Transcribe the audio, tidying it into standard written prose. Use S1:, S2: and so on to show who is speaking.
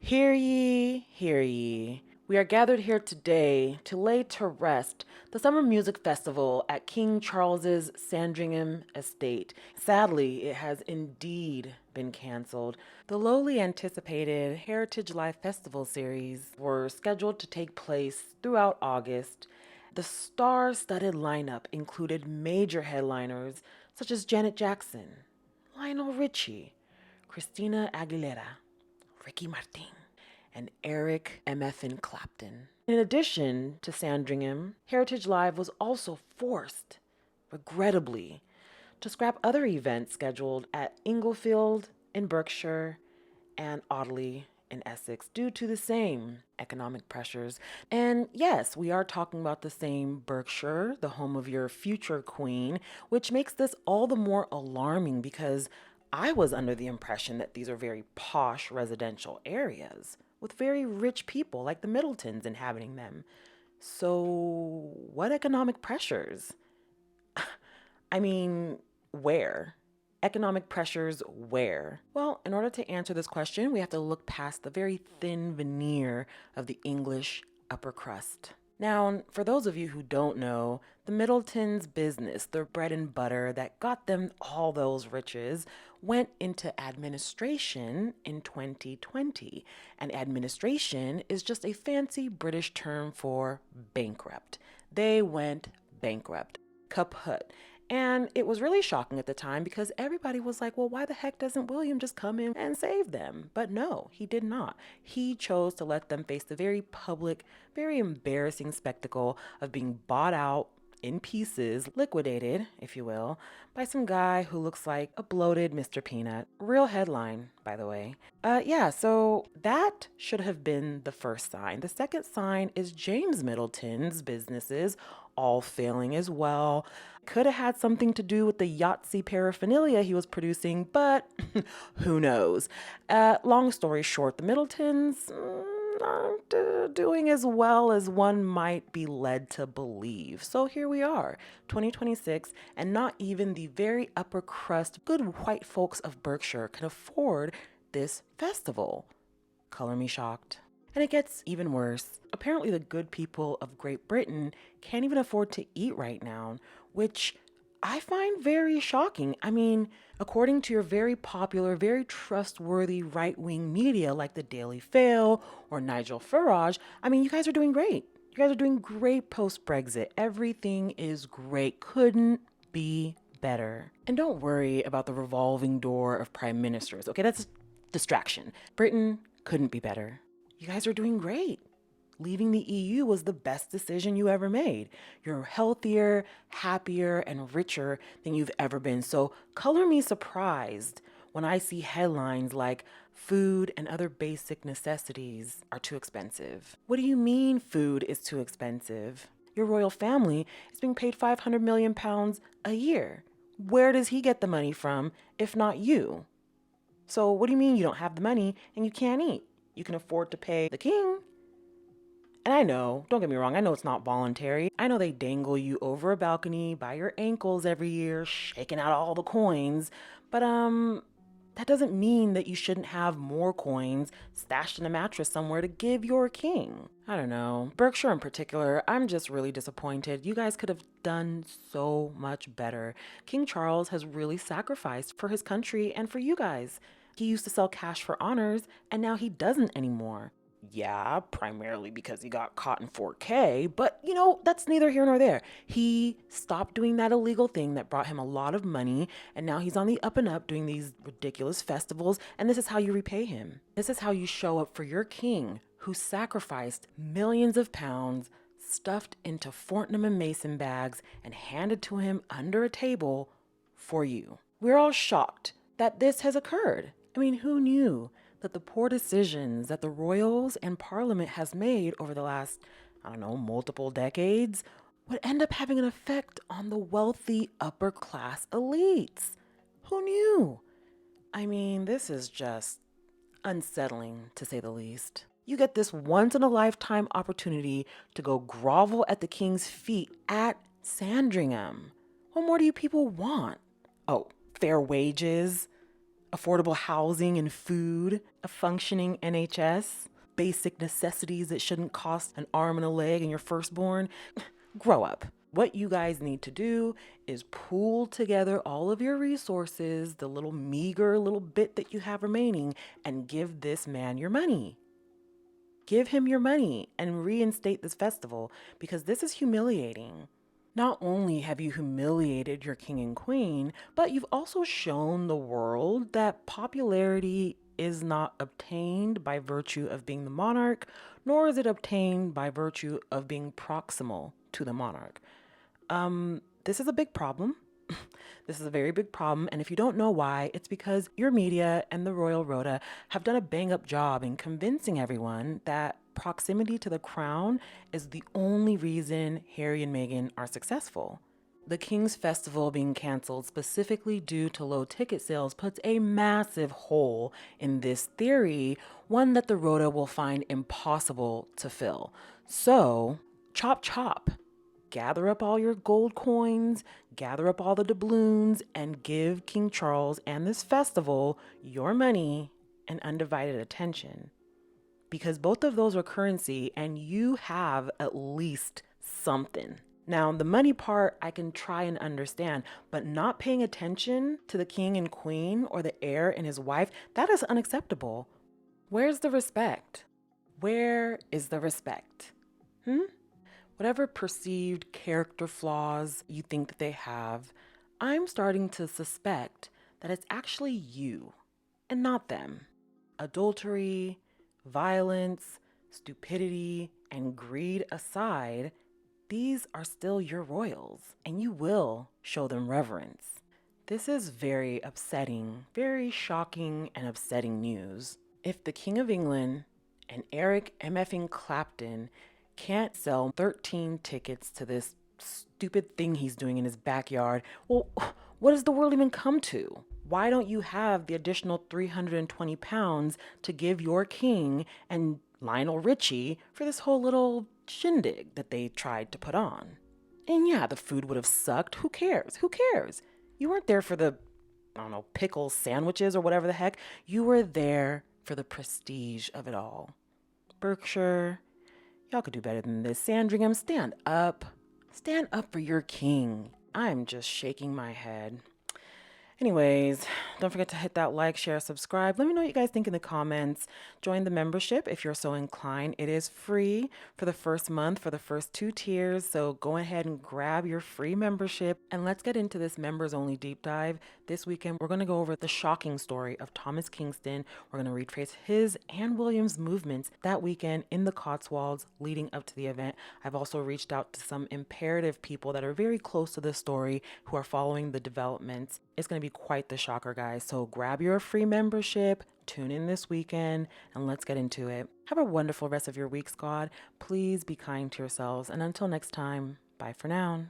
S1: Hear ye, hear ye. We are gathered here today to lay to rest the Summer Music Festival at King Charles's Sandringham Estate. Sadly, it has indeed been canceled. The lowly anticipated Heritage Live Festival series were scheduled to take place throughout August. The star-studded lineup included major headliners such as Janet Jackson, Lionel Richie, Christina Aguilera, Ricky Martin, and Eric MFN Clapton. In addition to Sandringham, Heritage Live was also forced, regrettably, to scrap other events scheduled at Inglefield in Berkshire and Audley in Essex due to the same economic pressures. And yes, we are talking about the same Berkshire, the home of your future queen, which makes this all the more alarming because I was under the impression that these are very posh residential areas with very rich people like the Middletons inhabiting them. So, what economic pressures? I mean, where? Economic pressures where? Well, in order to answer this question, we have to look past the very thin veneer of the English upper crust. Now, for those of you who don't know, the Middletons' business, their bread and butter that got them all those riches, went into administration in 2020. And administration is just a fancy British term for bankrupt. They went bankrupt, kaput. And it was really shocking at the time because everybody was like, well, why the heck doesn't William just come in and save them? But no, he did not. He chose to let them face the very public, very embarrassing spectacle of being bought out in pieces, liquidated, if you will, by some guy who looks like a bloated Mr. Peanut. Real headline, by the way. So that should have been the first sign. The second sign is James Middleton's businesses all failing as well. Could have had something to do with the Yahtzee paraphernalia he was producing, but who knows? Long story short, the Middletons aren't doing as well as one might be led to believe. So here we are, 2026, and not even the very upper crust, good white folks of Berkshire can afford this festival. Color me shocked. And it gets even worse. Apparently, the good people of Great Britain can't even afford to eat right now, which I find very shocking. I mean, according to your very popular, very trustworthy right-wing media like the Daily Fail or Nigel Farage, I mean, you guys are doing great. You guys are doing great post-Brexit. Everything is great. Couldn't be better. And don't worry about the revolving door of prime ministers. Okay, that's a distraction. Britain couldn't be better. You guys are doing great. Leaving the EU was the best decision you ever made. You're healthier, happier, and richer than you've ever been. So color me surprised when I see headlines like food and other basic necessities are too expensive. What do you mean food is too expensive? Your royal family is being paid £500 million a year. Where does he get the money from if not you? So what do you mean you don't have the money and you can't eat? You can afford to pay the king. And I know, don't get me wrong, I know it's not voluntary. I know they dangle you over a balcony by your ankles every year, shaking out all the coins. But that doesn't mean that you shouldn't have more coins stashed in a mattress somewhere to give your king. I don't know. Berkshire in particular, I'm just really disappointed. You guys could have done so much better. King Charles has really sacrificed for his country and for you guys. He used to sell cash for honors, and now he doesn't anymore. Yeah, primarily because he got caught in 4K, but that's neither here nor there. He stopped doing that illegal thing that brought him a lot of money, and now he's on the up and up doing these ridiculous festivals, and this is how you repay him. This is how you show up for your king, who sacrificed millions of pounds, stuffed into Fortnum and Mason bags, and handed to him under a table for you. We're all shocked that this has occurred. I mean, who knew that the poor decisions that the royals and parliament has made over the last, multiple decades would end up having an effect on the wealthy upper class elites? Who knew? I mean, this is just unsettling, to say the least. You get this once-in-a-lifetime opportunity to go grovel at the king's feet at Sandringham. What more do you people want? Oh, fair wages? affordable housing and food, a functioning NHS, basic necessities that shouldn't cost an arm and a leg and your firstborn. Grow up. What you guys need to do is pool together all of your resources, the little meager little bit that you have remaining, and give this man your money. Give him your money and reinstate this festival, because this is humiliating. Not only have you humiliated your king and queen, but you've also shown the world that popularity is not obtained by virtue of being the monarch, nor is it obtained by virtue of being proximal to the monarch. This is a big problem. This is a very big problem, and if you don't know why, it's because your media and the Royal Rota have done a bang-up job in convincing everyone that proximity to the crown is the only reason Harry and Meghan are successful. The King's Festival being canceled specifically due to low ticket sales puts a massive hole in this theory, one that the Rota will find impossible to fill. So, chop chop. Gather up all your gold coins, gather up all the doubloons, and give King Charles and this festival your money and undivided attention. Because both of those are currency and you have at least something. Now, the money part I can try and understand, but not paying attention to the king and queen or the heir and his wife, that is unacceptable. Where's the respect? Where is the respect? Whatever perceived character flaws you think that they have, I'm starting to suspect that it's actually you and not them. Adultery, violence, stupidity, and greed aside, these are still your royals, and you will show them reverence. This is very upsetting, very shocking and upsetting news. If the King of England and Eric MFing Clapton can't sell 13 tickets to this stupid thing he's doing in his backyard, well, what does the world even come to? Why don't you have the additional £320 to give your king and Lionel Richie for this whole little shindig that they tried to put on? And yeah, the food would have sucked. Who cares? Who cares? You weren't there for the, I don't know, pickle sandwiches or whatever the heck. You were there for the prestige of it all. Berkshire, y'all could do better than this. Sandringham, stand up. Stand up for your king. I'm just shaking my head. Anyways, don't forget to hit that like, share, subscribe. Let me know what you guys think in the comments. Join the membership if you're so inclined. It is free for the first month, for the first 2 tiers. So go ahead and grab your free membership. And let's get into this members only deep dive. This weekend, we're going to go over the shocking story of Thomas Kingston. We're going to retrace his and William's movements that weekend in the Cotswolds leading up to the event. I've also reached out to some imperative people that are very close to the story who are following the developments. It's going to be quite the shocker, guys. So grab your free membership, tune in this weekend, and let's get into it. Have a wonderful rest of your week, squad. Please be kind to yourselves. And until next time, bye for now.